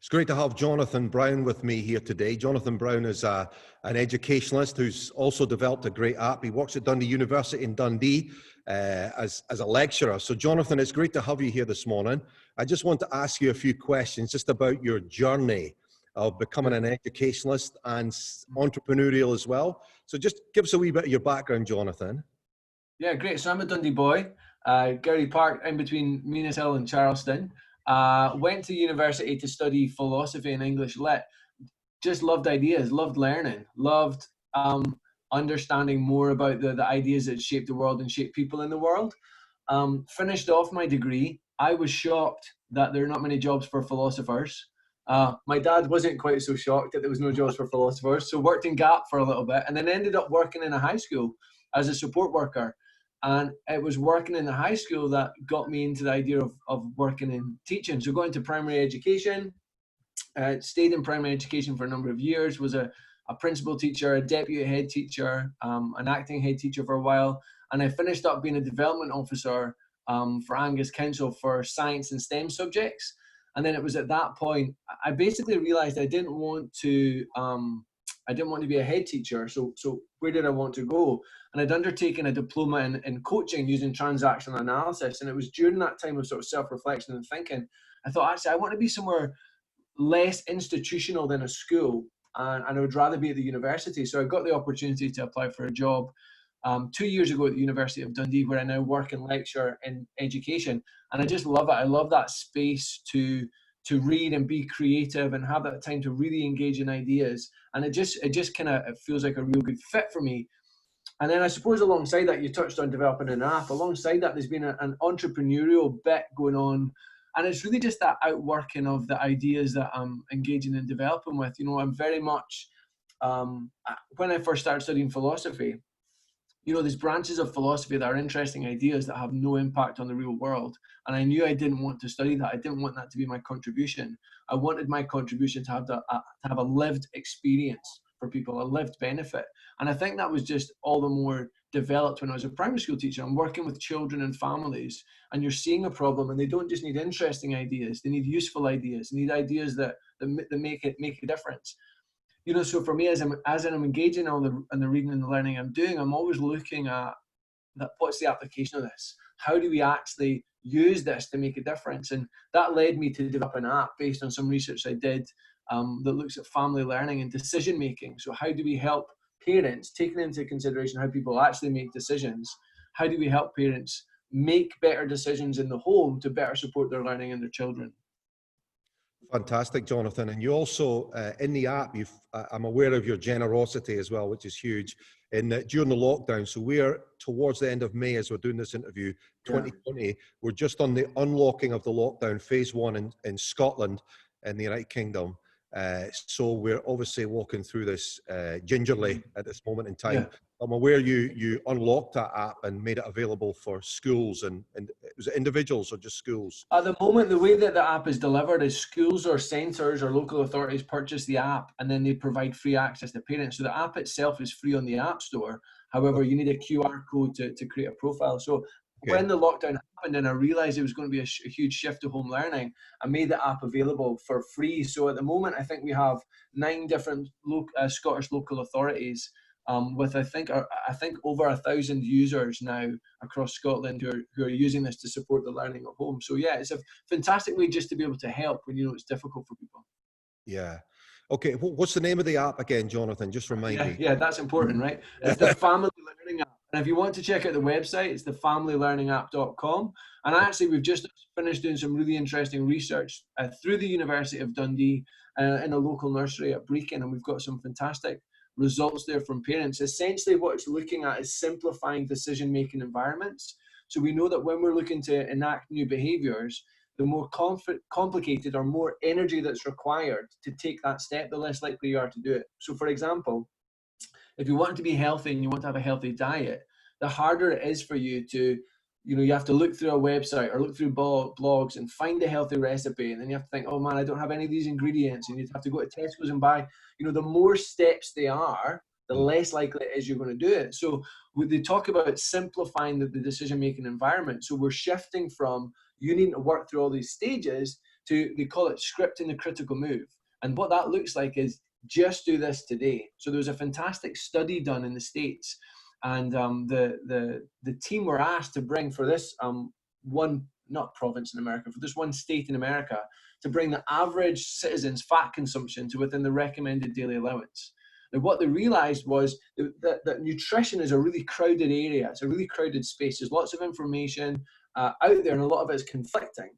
It's great to have Jonathan Brown with me here today. Jonathan Brown is an educationalist who's also developed a great app. He works at Dundee University in Dundee as a lecturer. So Jonathan, it's great to have you here this morning. I just want to ask you a few questions just about your journey of becoming an educationalist and entrepreneurial as well. So just give us a wee bit of your background, Jonathan. Yeah, great. So I'm a Dundee boy, Gowrie Park in between Minas Hill and Charleston. Went to university to study philosophy and English lit. Just loved ideas, loved learning, loved understanding more about the ideas that shape the world and shape people in the world. Finished off my degree. I was shocked that there are not many jobs for philosophers. My dad wasn't quite so shocked that there was no jobs for philosophers, so worked in Gap for a little bit and then ended up working in a high school as a support worker. And it was working in the high school that got me into the idea of working in teaching. So going to primary education, stayed in primary education for a number of years, was a principal teacher, a deputy head teacher, an acting head teacher for a while. And I finished up being a development officer for Angus Council for science and STEM subjects. And then it was at that point, I basically realized I didn't want to be a head teacher. So where did I want to go? And I'd undertaken a diploma in coaching using transactional analysis. And it was during that time of sort of self-reflection and thinking, I thought, actually, I want to be somewhere less institutional than a school. And I would rather be at the university. So I got the opportunity to apply for a job 2 years ago at the University of Dundee, where I now work and lecture in education. And I just love it. I love that space to read and be creative and have that time to really engage in ideas. And it just kind of feels like a real good fit for me. And then I suppose alongside that, you touched on developing an app. Alongside that, there's been an entrepreneurial bit going on. And it's really just that outworking of the ideas that I'm engaging and developing with. You know, I'm very much, when I first started studying philosophy, you know, there's branches of philosophy that are interesting ideas that have no impact on the real world. And I knew I didn't want to study that. I didn't want that to be my contribution. I wanted my contribution to have a lived experience for people, a lived benefit. And I think that was just all the more developed when I was a primary school teacher. I'm working with children and families, and you're seeing a problem, and they don't just need interesting ideas. They need useful ideas. They need ideas that make a difference. You know, so for me, as I'm engaging in the reading and the learning I'm doing, I'm always looking at what's the application of this? How do we actually use this to make a difference? And that led me to develop an app based on some research I did that looks at family learning and decision making. So how do we help parents, taking into consideration how people actually make decisions, how do we help parents make better decisions in the home to better support their learning and their children? Fantastic, Jonathan. And you also, in the app, I'm aware of your generosity as well, which is huge, during the lockdown. So we're towards the end of May as we're doing this interview, 2020. We're just on the unlocking of the lockdown, phase 1 in Scotland and the United Kingdom. So we're obviously walking through this gingerly at this moment in time. Yeah. I'm aware you unlocked that app and made it available for schools and was it individuals or just schools? At the moment, the way that the app is delivered is schools or centres or local authorities purchase the app and then they provide free access to parents. So the app itself is free on the App Store. However, you need a QR code to create a profile. So when the lockdown happened and I realised it was going to be a huge shift to home learning, I made the app available for free. So at the moment, I think we have 9 different Scottish local authorities with I think over 1,000 users now across Scotland who are using this to support the learning at home. So yeah, it's a fantastic way just to be able to help when you know it's difficult for people. Yeah. Okay, what's the name of the app again, Jonathan? Just remind me. Yeah, that's important, right? It's the Family Learning App. And if you want to check out the website, it's thefamilylearningapp.com. And actually, we've just finished doing some really interesting research through the University of Dundee in a local nursery at Brecon, and we've got some fantastic results there from parents. Essentially, what it's looking at is simplifying decision-making environments. So we know that when we're looking to enact new behaviours, the more complicated or more energy that's required to take that step, the less likely you are to do it. So for example, if you want to be healthy and you want to have a healthy diet, the harder it is for you to, you have to look through a website or look through blogs and find a healthy recipe. And then you have to think, oh man, I don't have any of these ingredients. And you have to go to Tesco's and buy, the more steps they are, the less likely it is you're going to do it. So they talk about simplifying the decision-making environment. So we're shifting from you needing to work through all these stages they call it scripting the critical move. And what that looks like is just do this today. So there was a fantastic study done in the States, and the team were asked to bring for this one, not province in America, for this one state in America, to bring the average citizen's fat consumption to within the recommended daily allowance. Now, what they realized was that nutrition is a really crowded area. It's a really crowded space. There's lots of information out there, and a lot of it is conflicting.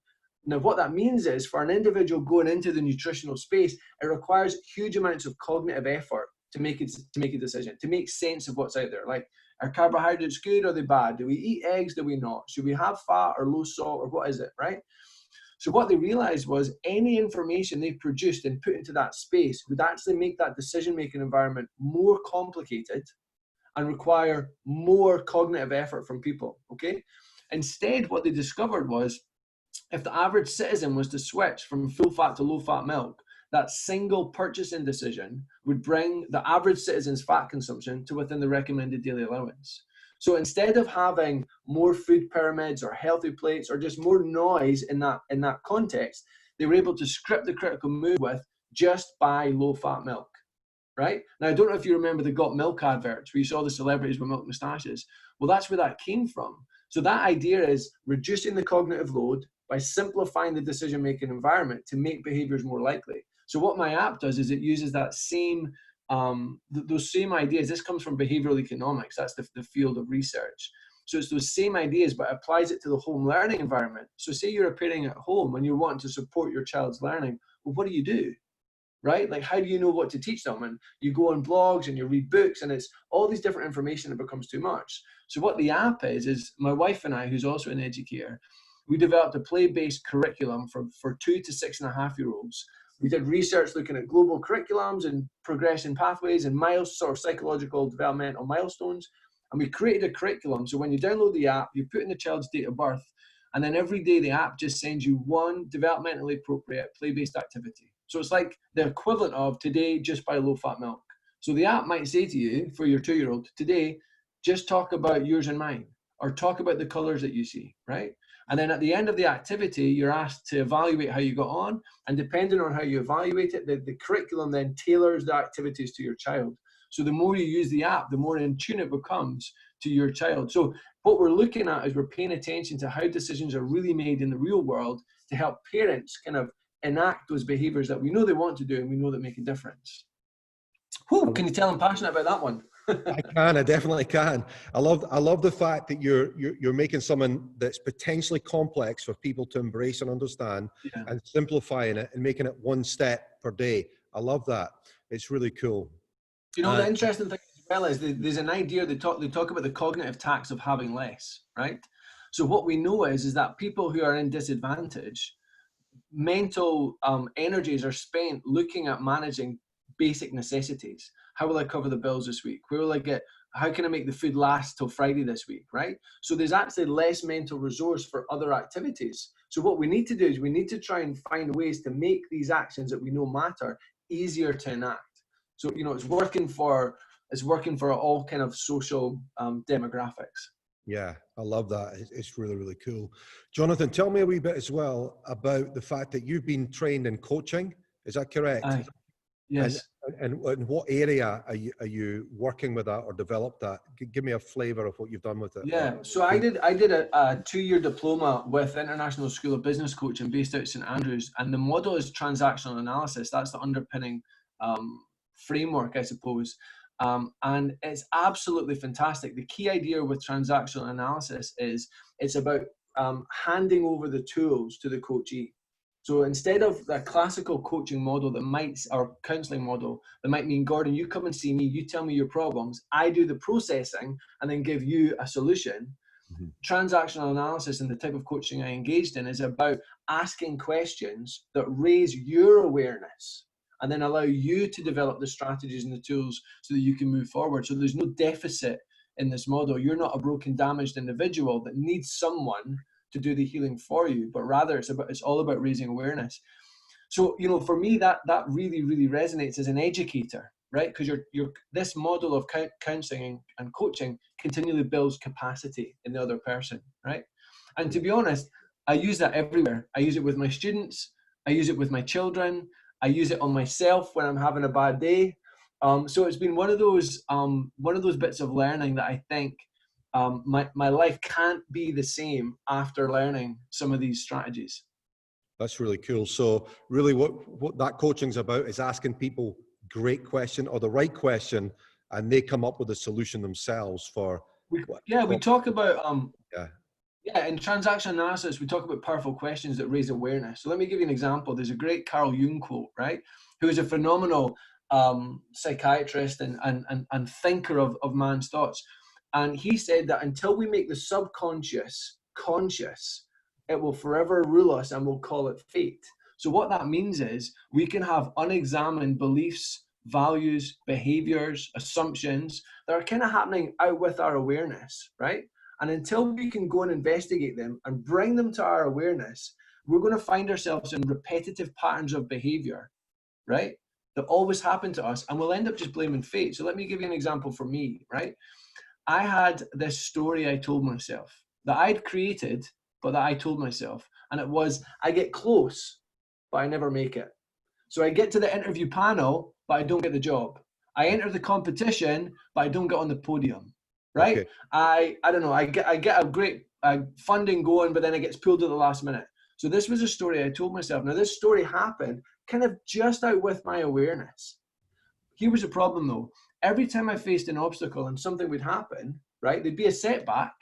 Now, what that means is, for an individual going into the nutritional space, it requires huge amounts of cognitive effort to make a decision, to make sense of what's out there. Like, are carbohydrates good or are they bad? Do we eat eggs? Do we not? Should we have fat or low salt, or what is it, right? So what they realized was any information they produced and put into that space would actually make that decision-making environment more complicated and require more cognitive effort from people, okay? Instead, what they discovered was, if the average citizen was to switch from full-fat to low-fat milk, that single purchasing decision would bring the average citizen's fat consumption to within the recommended daily allowance. So instead of having more food pyramids or healthy plates or just more noise in that context, they were able to script the critical move with just buy low-fat milk, right? Now, I don't know if you remember the Got Milk adverts where you saw the celebrities with milk moustaches. Well, that's where that came from. So that idea is reducing the cognitive load by simplifying the decision-making environment to make behaviors more likely. So what my app does is it uses that same those same ideas. This comes from behavioral economics. That's the field of research. So it's those same ideas, but applies it to the home learning environment. So say you're a parent at home and you're wanting to support your child's learning. Well, what do? Right? Like, how do you know what to teach them? And you go on blogs and you read books, and it's all these different information that becomes too much. So what the app is my wife and I, who's also an educator, we developed a play-based curriculum for 2 to 6.5-year-olds. We did research looking at global curriculums and progression pathways and sort of psychological developmental milestones. And we created a curriculum. So when you download the app, you put in the child's date of birth, and then every day the app just sends you one developmentally appropriate play-based activity. So it's like the equivalent of today, just buy low-fat milk. So the app might say to you, for your 2-year-old, today, just talk about yours and mine, or talk about the colors that you see, right? And then at the end of the activity, you're asked to evaluate how you got on. And depending on how you evaluate it, the curriculum then tailors the activities to your child. So the more you use the app, the more in tune it becomes to your child. So what we're looking at is we're paying attention to how decisions are really made in the real world to help parents kind of enact those behaviors that we know they want to do and we know that make a difference. Whew, can you tell I'm passionate about that one? I definitely can. I love the fact that you're making something that's potentially complex for people to embrace and understand, yeah, and simplifying it and making it one step per day. I love that. It's really cool. You know, the interesting thing as well is there's an idea, they talk about the cognitive tax of having less, right? So what we know is that people who are in disadvantage, mental energies are spent looking at managing basic necessities. How will I cover the bills this week? Where will I get, how can I make the food last till Friday this week, right? So there's actually less mental resource for other activities. So what we need to do is we need to try and find ways to make these actions that we know matter easier to enact. So, you know, it's working for all kind of social demographics. Yeah, I love that. It's really, really cool. Jonathan, tell me a wee bit as well about the fact that you've been trained in coaching. Is that correct? Yes. And in what area are you working with that or developed that? Give me a flavor of what you've done with it. Yeah, so I did a 2-year diploma with International School of Business Coaching based out of St Andrews, and the model is transactional analysis. That's the underpinning framework, I suppose. And it's absolutely fantastic. The key idea with transactional analysis is it's about handing over the tools to the coachee. So instead of the classical coaching model or counseling model that might mean, Gordon, you come and see me, you tell me your problems, I do the processing and then give you a solution. Mm-hmm. Transactional analysis and the type of coaching I engaged in is about asking questions that raise your awareness and then allow you to develop the strategies and the tools so that you can move forward. So there's no deficit in this model. You're not a broken, damaged individual that needs someone to do the healing for you, but rather it's all about raising awareness. So, you know, for me, that really, really resonates as an educator, right? Because this model of counseling and coaching continually builds capacity in the other person, right? And to be honest, I use that everywhere. I use it with my students. I use it with my children. I use it on myself when I'm having a bad day. So it's been one of those bits of learning that I think my life can't be the same after learning some of these strategies. That's really cool. So really what that coaching's about is asking people great question or the right question, and they come up with a solution themselves for we talk about yeah. in transaction analysis, we talk about powerful questions that raise awareness. So let me give you an example. There's a great Carl Jung quote, right? Who is a phenomenal psychiatrist and thinker of man's thoughts. And he said that until we make the subconscious conscious, it will forever rule us, and we'll call it fate. So what that means is we can have unexamined beliefs, values, behaviors, assumptions that are kind of happening out with our awareness, right? And until we can go and investigate them and bring them to our awareness, we're going to find ourselves in repetitive patterns of behavior, right? That always happen to us, and we'll end up just blaming fate. So let me give you an example for me, right? I had this story I told myself that I'd created, but that I told myself. And it was, I get close, but I never make it. So I get to the interview panel, but I don't get the job. I enter the competition, but I don't get on the podium, right? Okay. I don't know, I get a great funding going, but then it gets pulled at the last minute. So this was a story I told myself. Now this story happened kind of just out with my awareness. Here was the problem though. Every time I faced an obstacle and something would happen, right, there'd be a setback,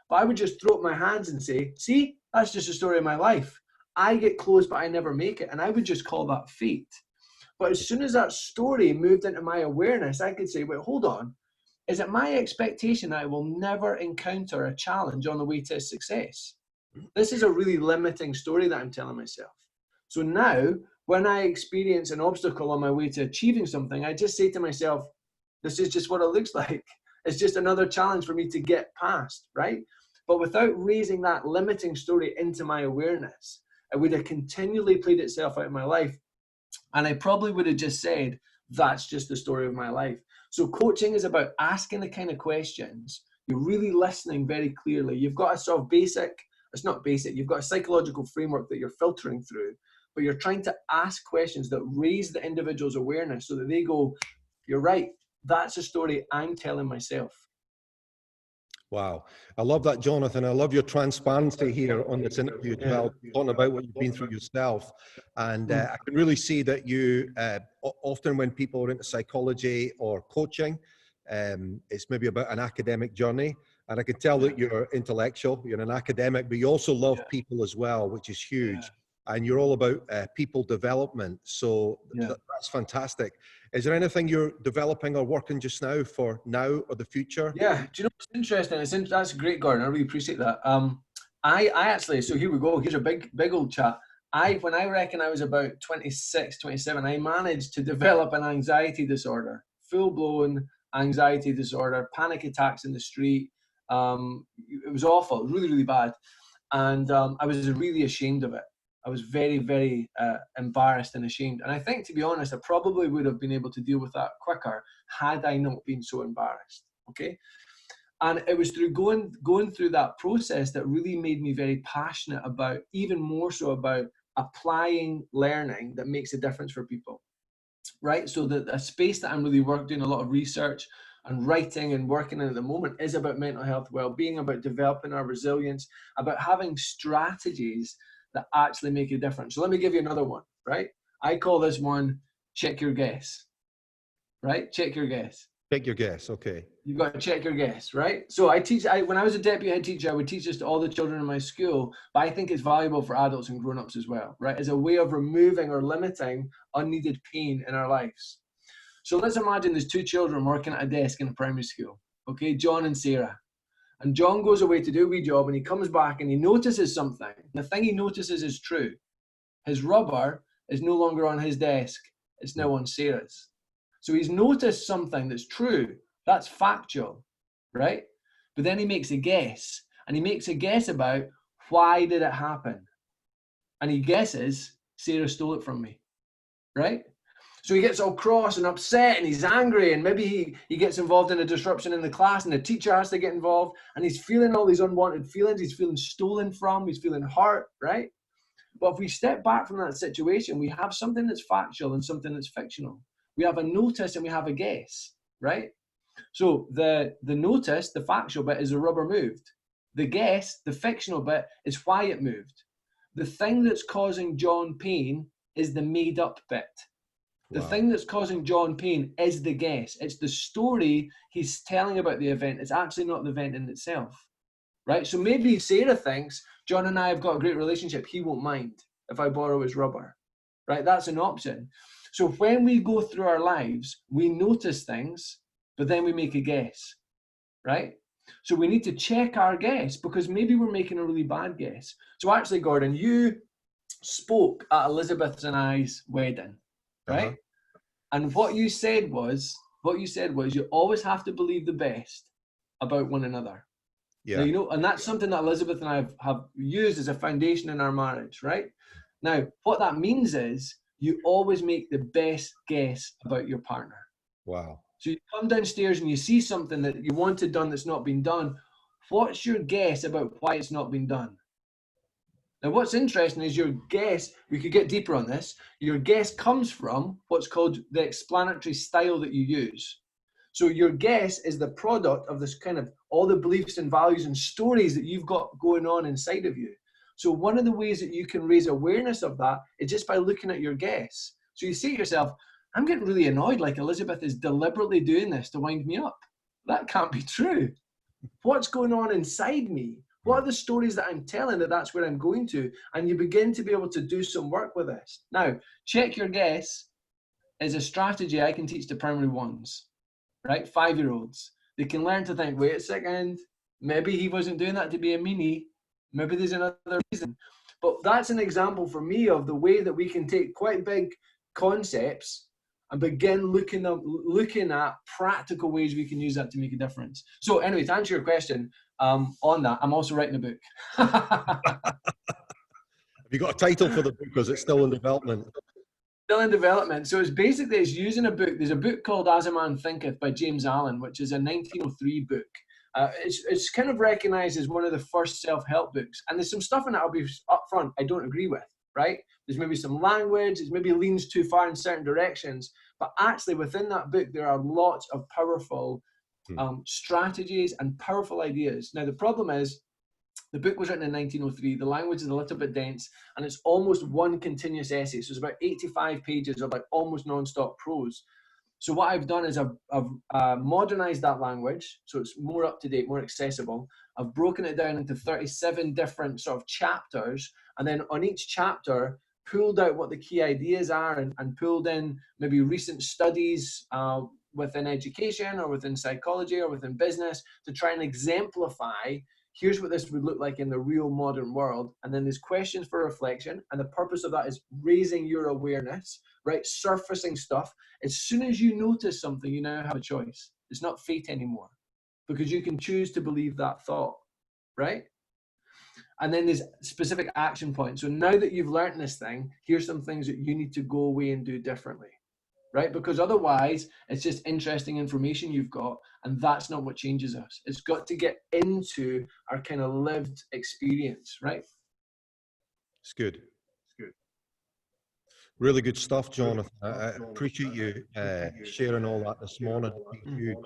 but I would just throw up my hands and say, see, that's just a story of my life. I get close, but I never make it. And I would just call that fate. But as soon as that story moved into my awareness, I could say, wait, hold on. Is it my expectation that I will never encounter a challenge on the way to success? This is a really limiting story that I'm telling myself. So now, when I experience an obstacle on my way to achieving something, I just say to myself, this is just what it looks like. It's just another challenge for me to get past, right? But without raising that limiting story into my awareness, it would have continually played itself out in my life. And I probably would have just said, that's just the story of my life. So coaching is about asking the kind of questions. You're really listening very clearly. You've got a sort of it's not basic, you've got a psychological framework that you're filtering through, but you're trying to ask questions that raise the individual's awareness so that they go, you're right, that's a story I'm telling myself. Wow. I love that, Jonathan. I love your transparency here on this interview as well, talking about what you've been through yourself. And I can really see that you, often when people are into psychology or coaching, it's maybe about an academic journey. And I can tell that you're intellectual, you're an academic, but you also love people as well, which is huge. And you're all about people development. So that's fantastic. Is there anything you're developing or working just now for now or the future? Yeah, do you know what's interesting? That's great, Gordon. I really appreciate that. I actually, so here we go. Here's a big old chat. When I reckon I was about 26, 27, I managed to develop an anxiety disorder, full-blown anxiety disorder, panic attacks in the street. It was awful, really, really bad. And I was really ashamed of it. I was very, very embarrassed and ashamed. And I think, to be honest, I probably would have been able to deal with that quicker had I not been so embarrassed, okay? And it was through going through that process that really made me very passionate about, even more so about applying learning that makes a difference for people, right? So the space that I'm really doing a lot of research and writing and working in at the moment is about mental health well-being, about developing our resilience, about having strategies that actually make a difference. So let me give you another one, right? I call this one, check your guess, right? Check your guess. Check your guess, okay. You've got to check your guess, right? So when I was a deputy head teacher, I would teach this to all the children in my school, but I think it's valuable for adults and grown-ups as well, right? As a way of removing or limiting unneeded pain in our lives. So let's imagine there's two children working at a desk in a primary school, okay? John and Sarah. And John goes away to do a wee job and he comes back and he notices something. The thing he notices is true. His rubber is no longer on his desk. It's now on Sarah's. So he's noticed something that's true. That's factual, right? But then he makes a guess. And he makes a guess about why did it happen? And he guesses Sarah stole it from me, right? So he gets all cross and upset and he's angry and maybe he gets involved in a disruption in the class and the teacher has to get involved and he's feeling all these unwanted feelings. He's feeling stolen from, he's feeling hurt, right? But if we step back from that situation, we have something that's factual and something that's fictional. We have a notice and we have a guess, right? So the notice, the factual bit, is the rubber moved. The guess, the fictional bit, is why it moved. The thing that's causing John pain is the made up bit. The thing that's causing John pain is the guess. It's the story he's telling about the event. It's actually not the event in itself, right? So maybe Sarah thinks, John and I have got a great relationship. He won't mind if I borrow his rubber, right? That's an option. So when we go through our lives, we notice things, but then we make a guess, right? So we need to check our guess, because maybe we're making a really bad guess. So actually, Gordon, you spoke at Elizabeth and I's wedding, right? And what you said was you always have to believe the best about one another. Now, you know, and that's something that Elizabeth and I have used as a foundation in our marriage, right? Now, what that means is you always make the best guess about your partner. Wow. So you come downstairs and you see something that you wanted done that's not been done. What's your guess about why it's not been done? Now, what's interesting is your guess, we could get deeper on this, your guess comes from what's called the explanatory style that you use. So your guess is the product of this kind of all the beliefs and values and stories that you've got going on inside of you. So one of the ways that you can raise awareness of that is just by looking at your guess. So you say to yourself, I'm getting really annoyed, like Elizabeth is deliberately doing this to wind me up. That can't be true. What's going on inside me? What are the stories that I'm telling that that's where I'm going to? And you begin to be able to do some work with this. Now, check your guess is a strategy I can teach to primary ones, right? 5-year-olds. They can learn to think, wait a second, maybe he wasn't doing that to be a meanie. Maybe there's another reason. But that's an example for me of the way that we can take quite big concepts and begin looking at practical ways we can use that to make a difference. So anyway, to answer your question on that, I'm also writing a book. Have you got a title for the book, or is it still in development? Still in development. So it's using a book. There's a book called As a Man Thinketh by James Allen, which is a 1903 book. It's kind of recognized as one of the first self-help books. And there's some stuff in it, I'll be upfront, I don't agree with, right? There's maybe some language, it maybe leans too far in certain directions. But actually within that book, there are lots of powerful strategies and powerful ideas. Now, the problem is, the book was written in 1903. The language is a little bit dense, and it's almost one continuous essay. So it's about 85 pages of like almost non-stop prose. So what I've done is I've modernized that language, so it's more up to date, more accessible. I've broken it down into 37 different sort of chapters, and then on each chapter, pulled out what the key ideas are and pulled in maybe recent studies within education or within psychology or within business to try and exemplify, here's what this would look like in the real modern world. And then there's questions for reflection. And the purpose of that is raising your awareness, right? Surfacing stuff. As soon as you notice something, you now have a choice. It's not fate anymore, because you can choose to believe that thought, right? And then there's specific action points. So now that you've learned this thing, here's some things that you need to go away and do differently, right? Because otherwise, it's just interesting information you've got, and that's not what changes us. It's got to get into our kind of lived experience, right? It's good. It's good. Really good stuff, Jonathan. I appreciate you sharing all that this morning. Huge.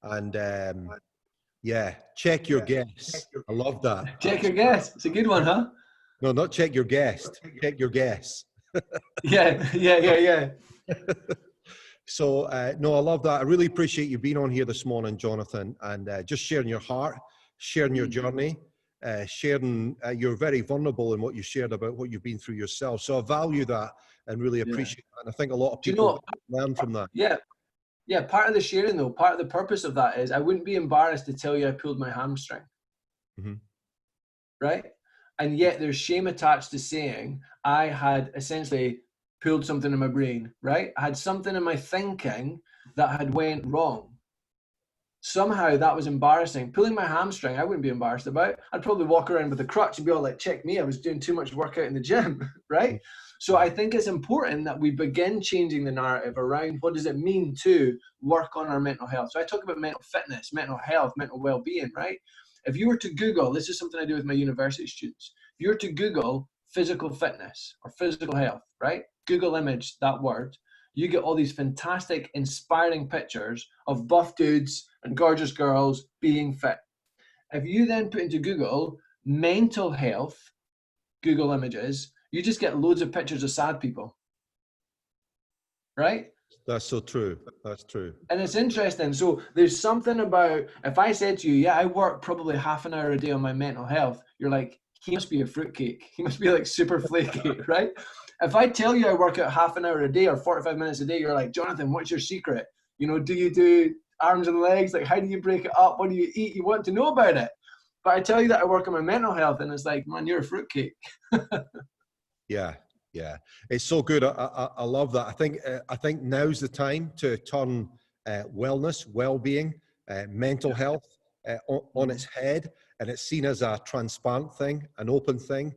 And yeah, check your guess. I love that. Check your guess. It's a good one, huh? No, not check your guest. Check your guess. Yeah. So, no, I love that. I really appreciate you being on here this morning, Jonathan, and just sharing your heart, sharing your journey, sharing, you're very vulnerable in what you shared about what you've been through yourself. So I value that and really appreciate that. And I think a lot of people learn from that. Yeah, part of the sharing though, part of the purpose of that is I wouldn't be embarrassed to tell you I pulled my hamstring. Mm-hmm. Right? And yet there's shame attached to saying I had essentially pulled something in my brain, right? I had something in my thinking that had went wrong. Somehow that was embarrassing. Pulling my hamstring, I wouldn't be embarrassed about. I'd probably walk around with a crutch and be all like, check me, I was doing too much workout in the gym, right? So I think it's important that we begin changing the narrative around what does it mean to work on our mental health. So I talk about mental fitness, mental health, mental well-being, right? If you were to Google, this is something I do with my university students. If you were to Google physical fitness or physical health, right? Google image that word. You get all these fantastic, inspiring pictures of buff dudes and gorgeous girls being fit. If you then put into Google mental health, Google images, you just get loads of pictures of sad people, right? That's so true. That's true. And it's interesting. So there's something about, if I said to you, yeah, I work probably half an hour a day on my mental health, you're like, he must be a fruitcake. He must be like super flaky, right? If I tell you I work out half an hour a day or 45 minutes a day, you're like, Jonathan, what's your secret? You know, do you do arms and legs? Like, how do you break it up? What do you eat? You want to know about it. But I tell you that I work on my mental health, and it's like, man, you're a fruitcake. Yeah, yeah, it's so good. I love that. I think now's the time to turn wellness, well-being, mental health on its head, and it's seen as a transparent thing, an open thing,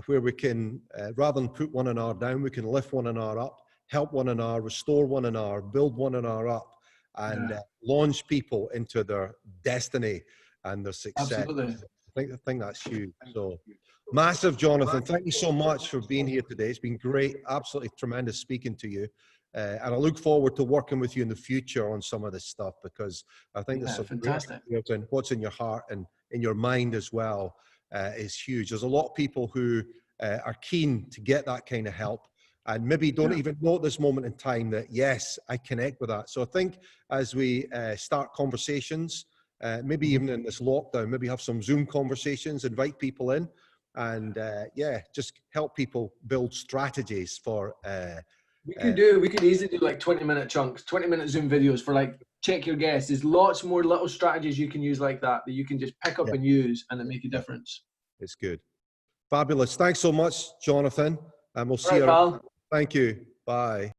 where we can, rather than put one another down, we can lift one another up, help one another, restore one another, build one another up, and launch people into their destiny and their success. Absolutely. I think that's huge. So massive, Jonathan. Thank you so much for being here today. It's been great, absolutely tremendous speaking to you. And I look forward to working with you in the future on some of this stuff, because I think there's some fantastic. great ideas, and what's in your heart and in your mind as well is huge. There's a lot of people who are keen to get that kind of help, and maybe don't even know at this moment in time that, yes, I connect with that. So I think as we start conversations, maybe even in this lockdown, maybe have some Zoom conversations, invite people in, and just help people build strategies for. We could easily do like 20-minute chunks, 20-minute Zoom videos for like, check your guests. There's lots more little strategies you can use like that you can just pick up and use, and it make a difference. It's good. Fabulous. Thanks so much, Jonathan. And we'll see you. Pal. Thank you. Bye.